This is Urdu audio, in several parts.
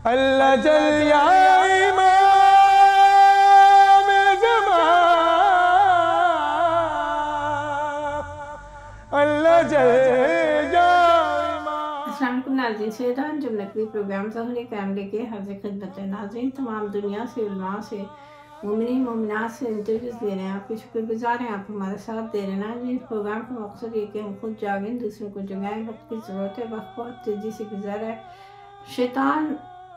اللہ جل یا امام زمان، اللہ جل یا امام۔ السلام علیکم ناظرین، سیدان جو نقوی پروگرام ظہور کیمرے کے حاضر خدمت ناظرین تمام دنیا سے، علماء سے، مومنین مومنات سے انٹرویوز دے رہے ہیں۔ آپ کے شکر گزار ہیں، آپ ہمارا ساتھ دے رہے ہیں۔ ناظرین، اس پروگرام کا مقصد یہ کہ ہم خود جاگیں، دوسروں کو جگائیں۔ وقت کی ضرورت ہے، وقت بہت تیزی سے گزر رہا ہے، شیطان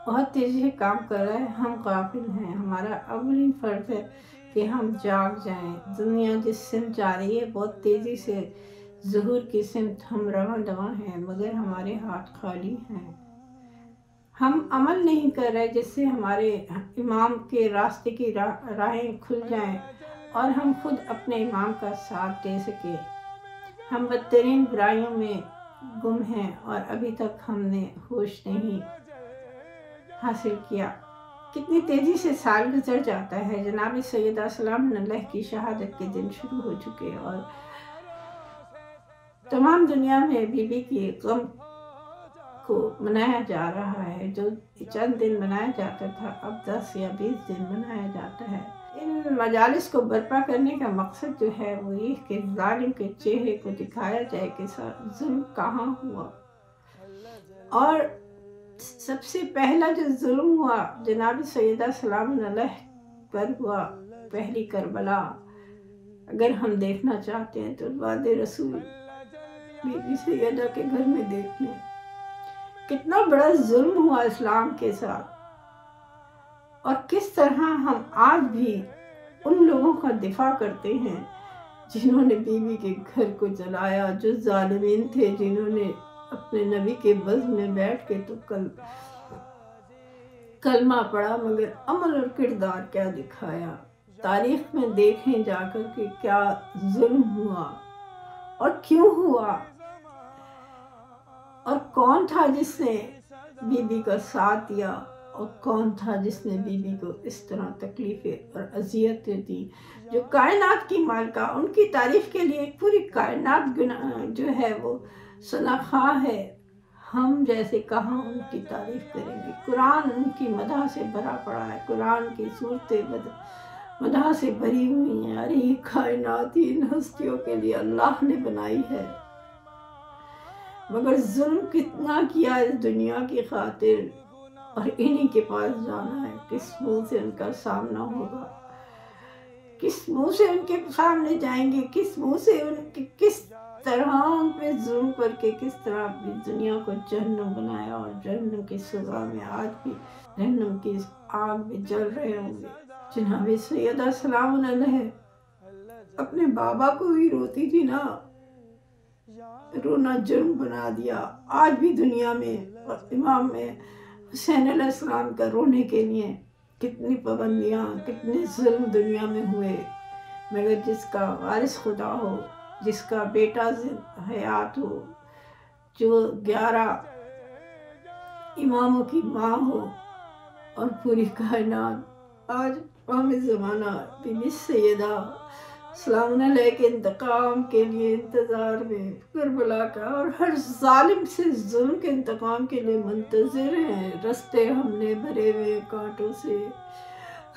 بہت تیزی سے کام کر رہا ہے، ہم غافل ہیں۔ ہمارا اولین فرض ہے کہ ہم جاگ جائیں۔ دنیا جس سمت جا رہی ہے بہت تیزی سے ظہور کی سمت ہم رواں دواں ہیں، مگر ہمارے ہاتھ خالی ہیں۔ ہم عمل نہیں کر رہے جس سے ہمارے امام کے راستے کی راہیں کھل جائیں اور ہم خود اپنے امام کا ساتھ دے سکیں۔ ہم بدترین برائیوں میں گم ہیں اور ابھی تک ہم نے ہوش نہیں حاصل کیا۔ کتنی تیزی سے سال گزر جاتا ہے۔ جناب سیدہ سلام اللہ کی شہادت کے دن شروع ہو چکے اور تمام دنیا میں بی بی کی غم کو منایا جا رہا ہے۔ جو چند دن منایا جاتا تھا اب 10 یا 20 دن منایا جاتا ہے۔ ان مجالس کو برپا کرنے کا مقصد جو ہے وہ یہ کہ ظالم کے چہرے کو دکھایا جائے کہ ظلم کہاں ہوا۔ اور سب سے پہلا جو ظلم ہوا جناب سیدہ سلام اللہ پر ہوا، پہلی کربلا۔ اگر ہم دیکھنا چاہتے ہیں تو واد رسول بی بی سیدہ کے گھر میں دیکھ لیں، کتنا بڑا ظلم ہوا اسلام کے ساتھ، اور کس طرح ہم آج بھی ان لوگوں کا دفاع کرتے ہیں جنہوں نے بی بی کے گھر کو جلایا، جو ظالمین تھے، جنہوں نے اپنے نبی کے بزم میں بیٹھ کے تو کلمہ پڑھا مگر عمل اور کردار کیا دکھایا۔ تاریخ میں دیکھیں جا کر کہ کیا ظلم ہوا اور کیوں ہوا، اور کون تھا جس نے بی بی کا ساتھ دیا اور کون تھا جس نے بی بی کو اس طرح تکلیفیں اور اذیتیں دی۔ جو کائنات کی مالکہ، ان کی تعریف کے لیے پوری کائنات جو ہے وہ ثناخواہ ہے۔ ہم جیسے کہاں ان کی تعریف کریں گے۔ قرآن ان کی مدح سے بھرا پڑا ہے، قرآن کی صورتیں مدح سے بھری ہوئی ہیں۔ ارے یہ کائنات ہی ان ہستیوں کے لیے اللہ نے بنائی ہے، مگر ظلم کتنا کیا اس دنیا کی خاطر، اور انہی کے پاس جانا ہے۔ کس منہ سے ان کا سامنا ہوگا، کس منہ سے ان کے سامنے جائیں گے، کس منہ سے ان کے کس طرح ان پہ ظلم کر کے کس طرح اپنی دنیا کو جہنم بنایا، اور جہنم کی سزا میں آج بھی جہنم کی آگ میں جل رہے ہوں گے۔ جناب سیدہ سلام علیہ اپنے بابا کو ہی روتی تھی نا، رونا جرم بنا دیا۔ آج بھی دنیا میں امام میں حسین علیہ السلام کا رونے کے لیے کتنی پابندیاں، کتنے ظلم دنیا میں ہوئے، مگر جس کا وارث خدا ہو، جس کا بیٹا حیات ہو، جو 11 اماموں کی ماں ہو، اور پوری کائنات آج قوم زمانہ بی بی سیدہ سلام علیہ کے انتقام کے لیے انتظار میں کربلا کا، اور ہر ظالم سے ظلم کے انتقام کے لیے منتظر ہیں۔ رستے ہم نے بھرے ہوئے کانٹوں سے،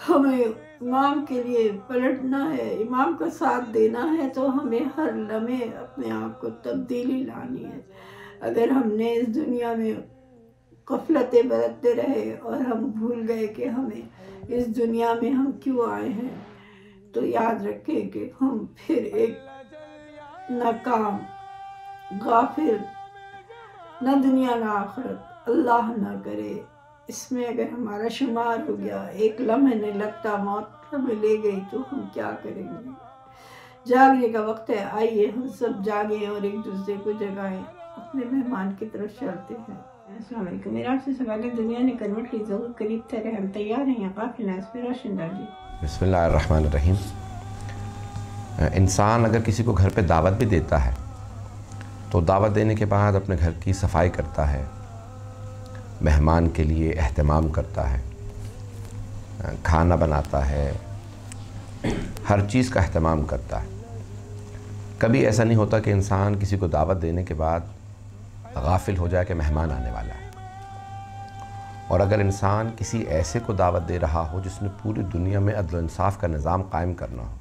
ہمیں امام کے لیے پلٹنا ہے، امام کا ساتھ دینا ہے، تو ہمیں ہر لمحے اپنے آپ کو تبدیلی لانی ہے۔ اگر ہم نے اس دنیا میں غفلتیں برتتے رہے اور ہم بھول گئے کہ ہمیں اس دنیا میں ہم کیوں آئے ہیں، تو یاد رکھیں کہ ہم پھر ایک ناکام، غافل، نہ دنیا نہ آخرت، اللہ نہ کرے، اس میں اگر ہمارا شمار ہو گیا، ایک لمحہ نہیں لگتا موت ہمیں لے گئی، تو ہم کیا کریں گے۔ جاگنے کا وقت ہے، آئیے ہم سب جاگیں اور ایک دوسرے کو جگائیں۔ اپنے مہمان کی طرف چلتے ہیں۔ السلام علیکم، میرا آپ سے سوال ہے، دنیا نے کروٹ لی، ضرور قریب ترے ہم تیار ہیں یا غافل ہیں؟ اس پہ روشن ڈالیے۔ بسم اللہ الرحمن الرحیم۔ انسان اگر کسی کو گھر پہ دعوت بھی دیتا ہے تو دعوت دینے کے بعد اپنے گھر کی صفائی کرتا ہے، مہمان کے لیے اہتمام کرتا ہے، کھانا بناتا ہے، ہر چیز کا اہتمام کرتا ہے۔ کبھی ایسا نہیں ہوتا کہ انسان کسی کو دعوت دینے کے بعد غافل ہو جائے کہ مہمان آنے والا ہے۔ اور اگر انسان کسی ایسے کو دعوت دے رہا ہو جس نے پوری دنیا میں عدل و انصاف کا نظام قائم کرنا ہو،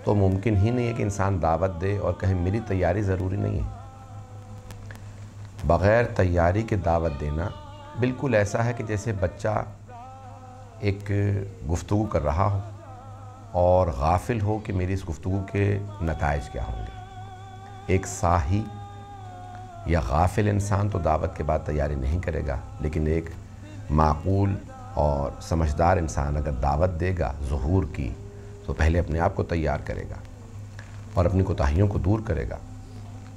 تو ممکن ہی نہیں ہے کہ انسان دعوت دے اور کہے میری تیاری ضروری نہیں ہے۔ بغیر تیاری کے دعوت دینا بالکل ایسا ہے کہ جیسے بچہ ایک گفتگو کر رہا ہو اور غافل ہو کہ میری اس گفتگو کے نتائج کیا ہوں گے۔ ایک ساہی یا غافل انسان تو دعوت کے بعد تیاری نہیں کرے گا، لیکن ایک معقول اور سمجھدار انسان اگر دعوت دے گا ظہور کی تو پہلے اپنے آپ کو تیار کرے گا اور اپنی کوتاہیوں کو دور کرے گا،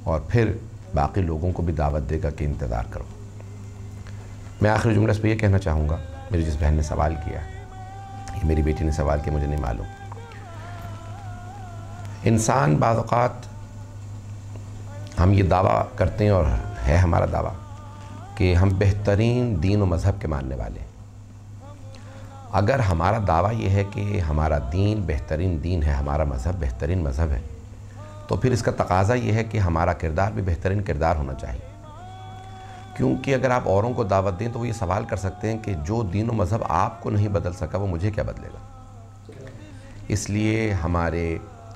اور پھر باقی لوگوں کو بھی دعوت دے گا کہ انتظار کرو۔ میں آخری جملہ اس پہ یہ کہنا چاہوں گا، میری جس بہن نے سوال کیا ہے، یہ میری بیٹی نے سوال کیا، مجھے نہیں معلوم۔ انسان بعض اوقات ہم یہ دعویٰ کرتے ہیں، اور ہے ہمارا دعویٰ، کہ ہم بہترین دین و مذہب کے ماننے والے ہیں۔ اگر ہمارا دعویٰ یہ ہے کہ ہمارا دین بہترین دین ہے، ہمارا مذہب بہترین مذہب ہے، تو پھر اس کا تقاضا یہ ہے کہ ہمارا کردار بھی بہترین کردار ہونا چاہیے۔ کیونکہ اگر آپ اوروں کو دعوت دیں تو وہ یہ سوال کر سکتے ہیں کہ جو دین و مذہب آپ کو نہیں بدل سکا وہ مجھے کیا بدلے گا۔ اس لیے ہمارے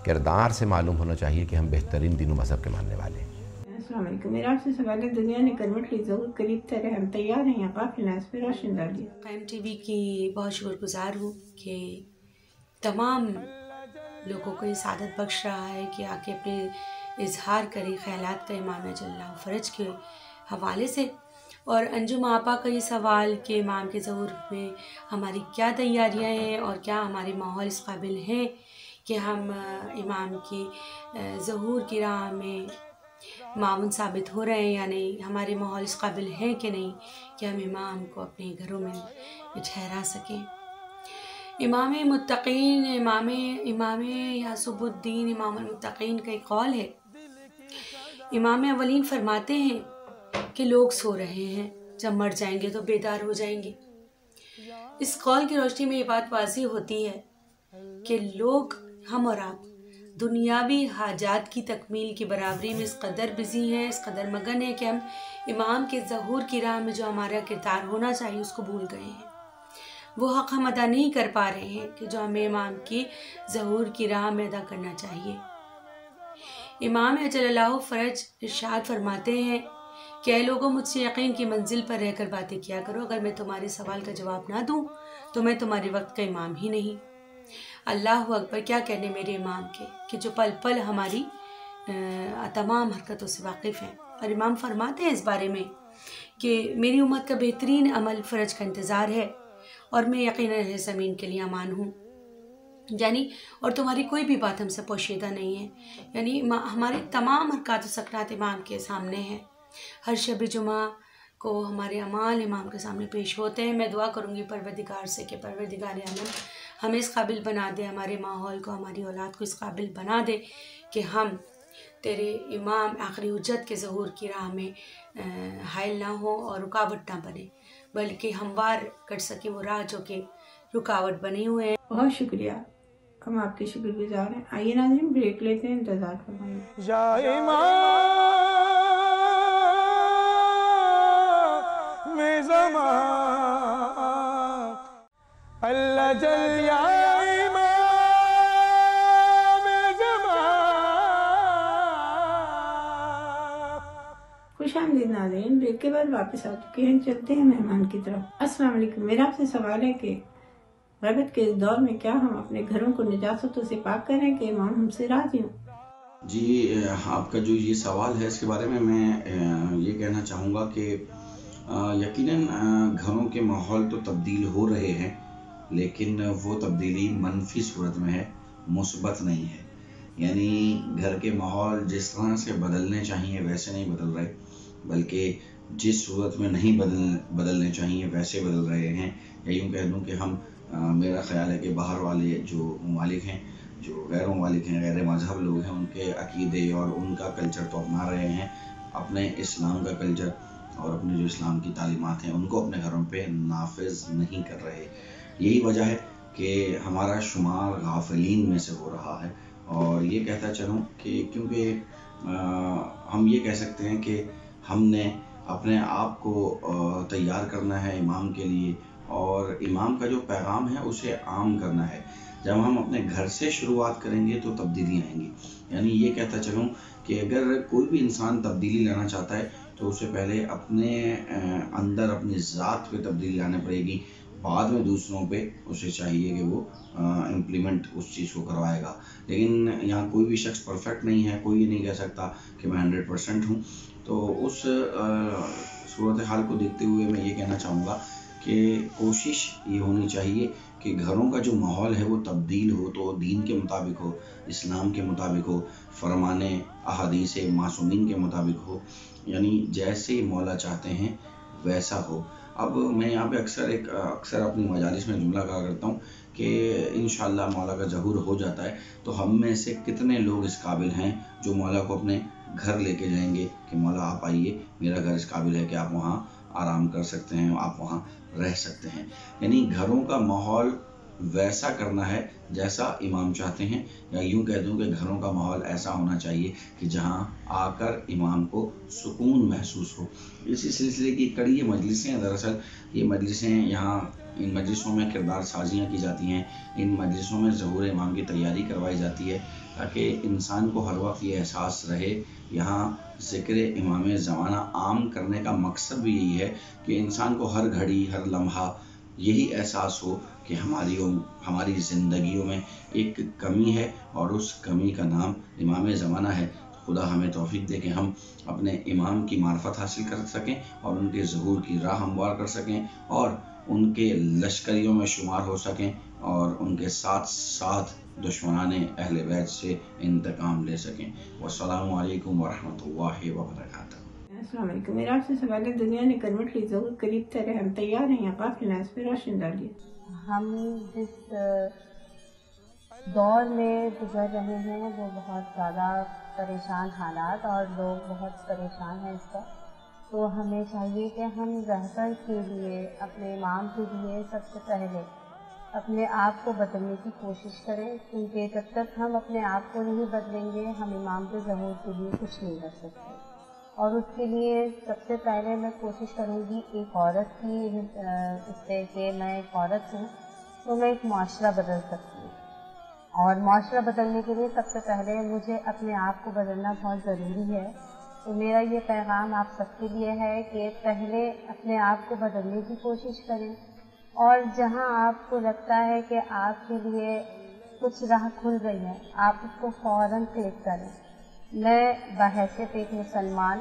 کردار سے معلوم ہونا چاہیے کہ ہم بہترین دین و مذہب کے ماننے والے ہیں۔ السلام علیکم، میرا آپ سے سوال ہے، دنیا نے کروٹ لی، ضرور قریب تر ہے، ہم تیار ہیں یا قافل ہیں، اس پہ روشن ڈالیے۔ قائم ٹی وی کی بہت شکر گزار ہوں کہ تمام لوگوں کو یہ سعادت بخش رہا ہے کہ آ کے اپنے اظہار کریں خیالات کا امام جل فرج کے حوالے سے۔ اور انجم آپا کا یہ سوال کہ امام کے ظہور میں ہماری کیا تیاریاں ہیں اور کیا ہمارے ماحول اس قابل ہیں کہ ہم امام کی ظہور کی راہ میں معاون ثابت ہو رہے ہیں یا نہیں، ہمارے ماحول اس قابل ہے کہ نہیں کہ ہم امام کو اپنے گھروں میں ٹھہرا سکیں۔ امام متقین، امام یعصب الدین، امام المتقین کا ایک قول ہے، امام اولین فرماتے ہیں کہ لوگ سو رہے ہیں، جب مر جائیں گے تو بیدار ہو جائیں گے۔ اس قول کی روشنی میں یہ بات واضح ہوتی ہے کہ لوگ، ہم اور آپ، دنیاوی حاجات کی تکمیل کی برابری میں اس قدر بزی ہیں، اس قدر مگن ہیں کہ ہم امام کے ظہور کی راہ میں جو ہمارا کردار ہونا چاہیے اس کو بھول گئے ہیں۔ وہ حق ہم ادا نہیں کر پا رہے ہیں کہ جو ہمیں امام کی ظہور کی راہ میں ادا کرنا چاہیے۔ امام اجل اللہ فرج ارشاد فرماتے ہیں کہ اے لوگوں، مجھ سے یقین کی منزل پر رہ کر باتیں کیا کرو، اگر میں تمہارے سوال کا جواب نہ دوں تو میں تمہارے وقت کا امام ہی نہیں۔ اللہ اکبر، کیا کہنے میرے امام کے کہ جو پل پل ہماری تمام حرکتوں سے واقف ہیں۔ اور امام فرماتے ہیں اس بارے میں کہ میری امت کا بہترین عمل فرج کا انتظار ہے اور میں یقیناً زمین کے لیے امان ہوں، یعنی اور تمہاری کوئی بھی بات ہم سے پوشیدہ نہیں ہے، یعنی ہمارے تمام حرکات و سکنات امام کے سامنے ہیں۔ ہر شب جمعہ کو ہمارے اعمال امام کے سامنے پیش ہوتے ہیں۔ میں دعا کروں گی پروردگار سے کہ پروردگار عالم ہمیں اس قابل بنا دے، ہمارے ماحول کو، ہماری اولاد کو اس قابل بنا دے کہ ہم تیرے امام آخری حجت کے ظہور کی راہ میں حائل نہ ہوں اور رکاوٹ نہ بنے، بلکہ ہموار کر سکے وہ راہ جو کہ رکاوٹ بنے ہوئے ہیں۔ بہت شکریہ، ہم آپ کے شکر گزار ہیں۔ آئیے ناظرین بریک لیتے ہیں، انتظار فرمائیے۔ یا امام زمان اللہ جل، یا امام زمان۔ خوش آمدید ناظرین، بریک کے بعد واپس آ چکے ہیں، چلتے ہیں مہمان کی طرف۔ السلام علیکم، میرا آپ سے سوال ہے کہ غیبت کے اس دور میں کیا ہم اپنے گھروں کو نجاستوں سے پاک کریں کہ امام ہم سے راضی ہوں؟ جی، آپ کا جو یہ سوال ہے اس کے بارے میں یہ کہنا چاہوں گا کہ یقیناً گھروں کے ماحول تو تبدیل ہو رہے ہیں، لیکن وہ تبدیلی منفی صورت میں ہے، مثبت نہیں ہے۔ یعنی گھر کے ماحول جس طرح سے بدلنے چاہیے ویسے نہیں بدل رہے، بلکہ جس صورت میں نہیں بدلنے چاہیے ویسے بدل رہے ہیں۔ یا یوں کہہ دوں کہ ہم میرا خیال ہے کہ باہر والے جو ممالک ہیں، جو غیر ممالک ہیں، غیر مذہب لوگ ہیں، ان کے عقیدے اور ان کا کلچر تو اپنا رہے ہیں، اپنے اسلام کا کلچر اور اپنے جو اسلام کی تعلیمات ہیں ان کو اپنے گھروں پہ نافذ نہیں کر رہے۔ یہی وجہ ہے کہ ہمارا شمار غافلین میں سے ہو رہا ہے۔ اور یہ کہتا چلوں کہ کیونکہ ہم یہ کہہ سکتے ہیں کہ ہم نے اپنے آپ کو تیار کرنا ہے امام کے لیے، اور امام کا جو پیغام ہے اسے عام کرنا ہے۔ جب ہم اپنے گھر سے شروعات کریں گے تو تبدیلی آئیں گی۔ یعنی یہ کہتا چلوں کہ اگر کوئی بھی انسان تبدیلی لانا چاہتا ہے تو اسے پہلے اپنے اندر اپنی ذات پہ تبدیلی لانا پڑے گی، بعد میں دوسروں پہ اسے چاہیے کہ وہ امپلیمنٹ اس چیز کو کروائے گا۔ لیکن یہاں کوئی بھی شخص پرفیکٹ نہیں ہے، کوئی یہ نہیں کہہ سکتا کہ میں 100% ہوں۔ تو اس صورتحال کو دیکھتے ہوئے میں یہ کہنا چاہوں گا کہ کوشش یہ ہونی چاہیے کہ گھروں کا جو ماحول ہے وہ تبدیل ہو تو دین کے مطابق ہو، اسلام کے مطابق ہو، فرمان احادیث معصومین کے مطابق ہو، یعنی جیسے مولا چاہتے ہیں ویسا ہو۔ اب میں یہاں پہ اکثر اپنی مجالس میں جملہ کہا کرتا ہوں کہ انشاءاللہ مولا کا ظہور ہو جاتا ہے تو ہم میں سے کتنے لوگ اس قابل ہیں جو مولا کو اپنے گھر لے کے جائیں گے کہ مولا آپ آئیے، میرا گھر اس قابل ہے کہ آپ وہاں آرام کر سکتے ہیں، آپ وہاں رہ سکتے ہیں۔ یعنی گھروں کا ماحول ویسا کرنا ہے جیسا امام چاہتے ہیں، یا یوں کہہ دوں کہ گھروں کا ماحول ایسا ہونا چاہیے کہ جہاں آ کر امام کو سکون محسوس ہو۔ اسی سلسلے کی کڑی یہ مجلسیں ہیں، دراصل یہ مجلسیں یہاں ان مجلسوں میں کردار سازیاں کی جاتی ہیں، ان مجلسوں میں ظہور امام کی تیاری کروائی جاتی ہے تاکہ انسان کو ہر وقت یہ احساس رہے۔ یہاں ذکر امام زمانہ عام کرنے کا مقصد بھی یہی ہے کہ انسان کو ہر گھڑی ہر لمحہ یہی احساس ہو کہ ہماری زندگیوں میں ایک کمی ہے اور اس کمی کا نام امام زمانہ ہے۔ خدا ہمیں توفیق دے کہ ہم اپنے امام کی معرفت حاصل کر سکیں اور ان کے ظہور کی راہ ہموار کر سکیں اور ان کے لشکریوں میں شمار ہو سکیں اور ان کے ساتھ ساتھ دشمنان اہل بیت سے انتقام لے سکیں۔ والسلام علیکم ورحمۃ اللہ وبرکاتہ۔ السلام علیکم۔ میرا آپ سے سوال ہے، دنیا نے کروٹ لی، ضرور قریب تر ہے، ہم تیار ہیں یا قافل ہیں؟ اس پہ روشن ڈالیے۔ ہم جس دور میں گزر رہے ہیں وہ بہت زیادہ پریشان حالات اور لوگ بہت پریشان ہیں اس پر، تو ہمیں چاہیے کہ ہم رہبر کے لیے، اپنے امام کے لیے سب سے پہلے اپنے آپ کو بدلنے کی کوشش کریں، کیونکہ جب تک ہم اپنے آپ کو نہیں بدلیں گے ہم امام کے ظہور کے لیے کچھ نہیں کر سکتے۔ اور اس کے لیے سب سے پہلے میں کوشش کروں گی ایک عورت کی، اس سے کہ میں ایک عورت ہوں تو میں ایک معاشرہ بدل سکتی ہوں، اور معاشرہ بدلنے کے لیے سب سے پہلے مجھے اپنے آپ کو بدلنا بہت ضروری ہے۔ تو میرا یہ پیغام آپ سب کے لیے ہے کہ پہلے اپنے آپ کو بدلنے کی کوشش کریں، اور جہاں آپ کو لگتا ہے کہ آپ کے لیے کچھ راہ کھل رہی ہے آپ اس کو فوراً کلک کریں۔ میں بحیثیت ایک مسلمان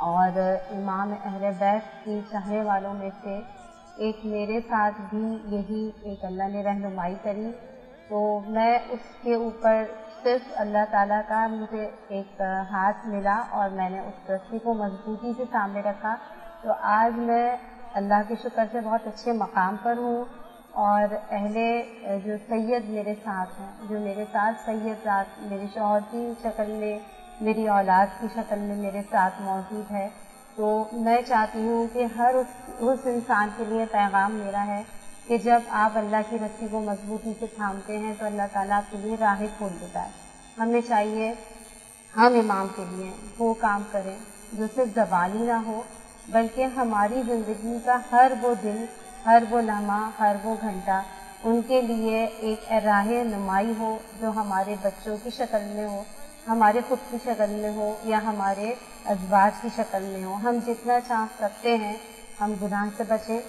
اور امام اہل بیت کی چاہنے والوں میں سے ایک، میرے ساتھ بھی یہی ایک اللہ نے رہنمائی کری، تو میں اس کے اوپر صرف اللہ تعالیٰ کا مجھے ایک ہاتھ ملا اور میں نے اس رسی کو مضبوطی سے سامنے رکھا، تو آج میں اللہ کے شکر سے بہت اچھے مقام پر ہوں، اور اہل جو سید میرے ساتھ ہیں، جو میرے ساتھ سید ذات میرے شوہر کی شکل میں، میری اولاد کی شکل میں میرے ساتھ موجود ہے، تو میں چاہتی ہوں کہ ہر اس انسان کے لیے پیغام میرا ہے کہ جب آپ اللہ کی رسی کو مضبوطی سے تھامتے ہیں تو اللہ تعالیٰ آپ کے لیے راہیں کھول دیتا ہے۔ ہمیں چاہیے ہم امام کے لیے وہ کام کریں جو صرف زبانی نہ ہو، بلکہ ہماری زندگی کا ہر وہ دن، ہر وہ لمحہ، ہر وہ گھنٹہ ان کے لیے ایک راہ نمائی ہو، جو ہمارے بچوں کی شکل میں ہو، ہمارے خود کی شکل میں ہو، یا ہمارے ازواج کی شکل میں ہو۔ ہم جتنا چاہ سکتے ہیں ہم گناہ سے بچیں،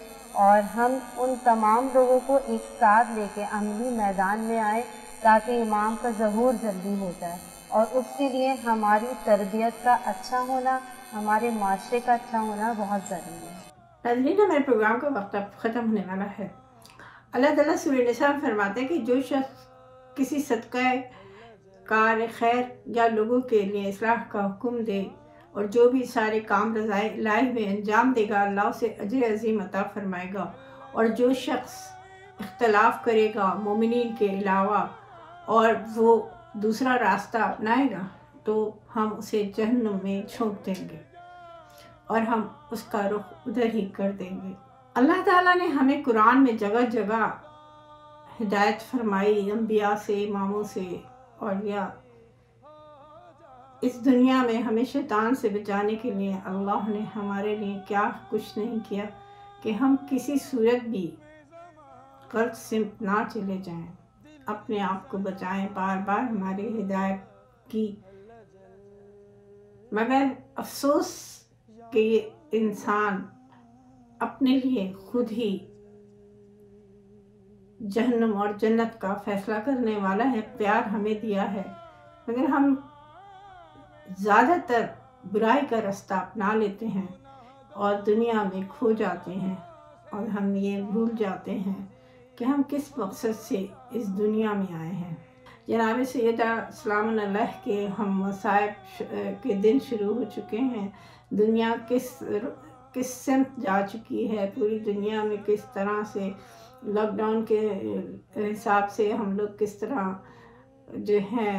اور ہم ان تمام لوگوں کو ایک ساتھ لے کے عملی میدان میں آئیں تاکہ امام کا ظہور جلدی ہو جائے، اور اس کے لیے ہماری تربیت کا اچھا ہونا، ہمارے معاشرے کا اچھا ہونا بہت ضروری ہے۔ ناظرین، ہمارے پروگرام کا وقت اب ختم ہونے والا ہے۔ اللہ تعالیٰ سورہ نساء میں فرماتے ہیں کہ جو شخص کسی صدقہ کار خیر یا لوگوں کے لیے اصلاح کا حکم دے اور جو بھی سارے کام رضائے الہی میں انجام دے گا، اللہ اسے اجر عظیم عطا فرمائے گا، اور جو شخص اختلاف کرے گا مومنین کے علاوہ اور وہ دوسرا راستہ اپنائے گا تو ہم اسے جہنم میں جھونک دیں گے اور ہم اس کا رخ ادھر ہی کر دیں گے۔ اللہ تعالیٰ نے ہمیں قرآن میں جگہ جگہ ہدایت فرمائی، انبیاء سے، اماموں سے، اولیاء اس دنیا میں ہمیں شیطان سے بچانے کے لیے اللہ نے ہمارے لیے کیا کچھ نہیں کیا کہ ہم کسی صورت بھی غلط سمت نہ چلے جائیں، اپنے آپ کو بچائیں، بار بار ہماری ہدایت کی۔ مگر افسوس کہ یہ انسان اپنے لیے خود ہی جہنم اور جنت کا فیصلہ کرنے والا ہے، اختیار ہمیں دیا ہے، مگر ہم زیادہ تر برائی کا رستہ اپنا لیتے ہیں اور دنیا میں کھو جاتے ہیں، اور ہم یہ بھول جاتے ہیں کہ ہم کس مقصد سے اس دنیا میں آئے ہیں۔ جناب سیدہ سلام علیہ کے ہم مصائب کے دن شروع ہو چکے ہیں۔ دنیا کس سمت جا چکی ہے، پوری دنیا میں کس طرح سے لاک ڈاؤن کے حساب سے ہم لوگ کس طرح جو ہیں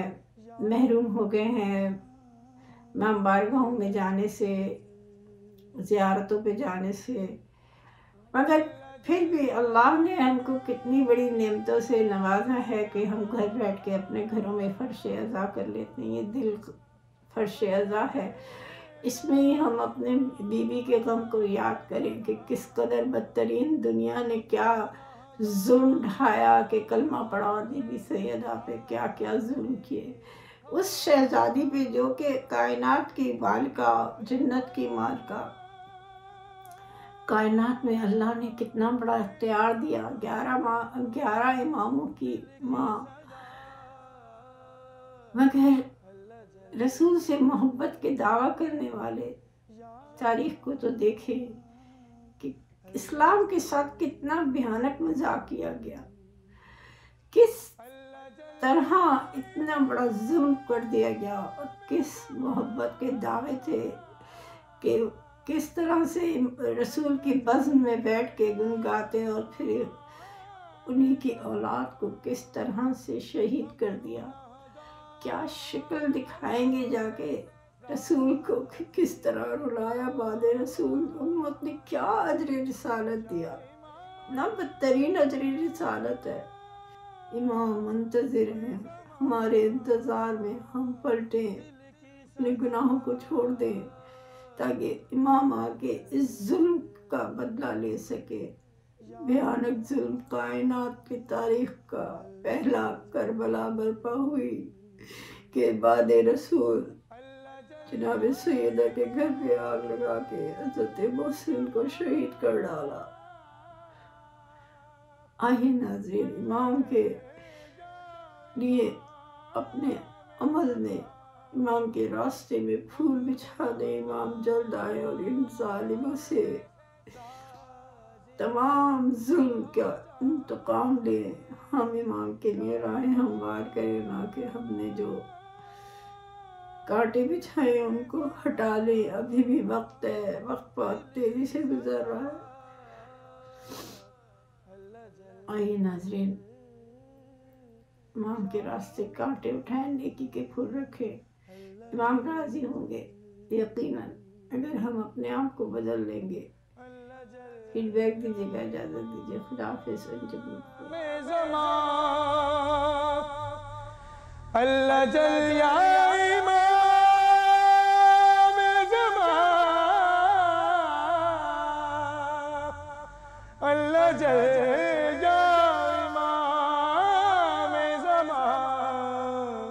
محروم ہو گئے ہیں بارگاہوں میں جانے سے، زیارتوں پہ جانے سے، مگر پھر بھی اللہ نے ہم کو کتنی بڑی نعمتوں سے نوازا ہے کہ ہم گھر بیٹھ کے اپنے گھروں میں فرش عزا کر لیتے ہیں۔ یہ دل فرش عزا ہے، اس میں ہی ہم اپنے بیوی کے غم کو یاد کریں کہ کس قدر بدترین دنیا نے کیا ظلم ڈھایا، کہ کلمہ پڑھا بی بی سیدہ پہ کیا کیا ظلم کیے، اس شہزادی پہ جو کہ کائنات کی مالکہ، جنت کی مالکہ، کائنات میں اللہ نے کتنا بڑا اختیار دیا، 11 اماموں کی ماں، مگر رسول سے محبت کے دعویٰ کرنے والے تاریخ کو تو دیکھیں کہ اسلام کے ساتھ کتنا بھیانک مذاق کیا گیا، کس طرح اتنا بڑا ظلم کر دیا گیا، اور کس محبت کے دعوے تھے کہ کس طرح سے رسول کی بزم میں بیٹھ کے گنگاتے، اور پھر انہی کی اولاد کو کس طرح سے شہید کر دیا۔ کیا شکل دکھائیں گے جا کے رسول کو کہ کس طرح رلایا بعد رسول، امت نے کیا اجر رسالت دیا، نہ بدترین اجر رسالت ہے۔ امام منتظر ہیں، ہمارے انتظار میں ہم پلٹیں، اپنے گناہوں کو چھوڑ دیں، تاکہ امام آ کے اس ظلم کا بدلہ لے سکے۔ بھیانک ظلم، کائنات کی تاریخ کا پہلا کربلا برپا ہوئی کہ بعد رسول جناب سیدہ کے گھر پہ آگ لگا کے حضرت محسن کو شہید کر ڈالا۔ آئیے ناظرین، امام کے لیے اپنے عمل میں، امام کے راستے میں پھول بچھا دیں، امام جلد آئے اور ان ظالموں سے تمام ظلم کا انتقام لیں۔ ہم امام کے لیے راہیں ہموار کریں، نہ کہ ہم نے جو کانٹے بچھائے ان کو ہٹا لیں۔ ابھی بھی وقت ہے، وقت بہت تیزی سے گزر رہا ہے۔ آئیے ناظرین، امام کے راستے کانٹے اٹھائیں، نیکی کے پھول رکھیں، امام راضی ہوں گے یقیناً اگر ہم اپنے آپ کو بدل لیں گے۔ فیڈ بیک دیجیے گا، اجازت دیجیے، خدا حافظ۔ اللہ جل یا امام زمان، اللہ جل یا امام زمان،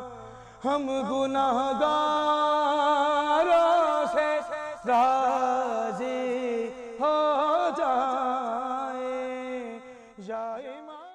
ہم گناہ گاروں سے راضی ہو جائیں یا امام۔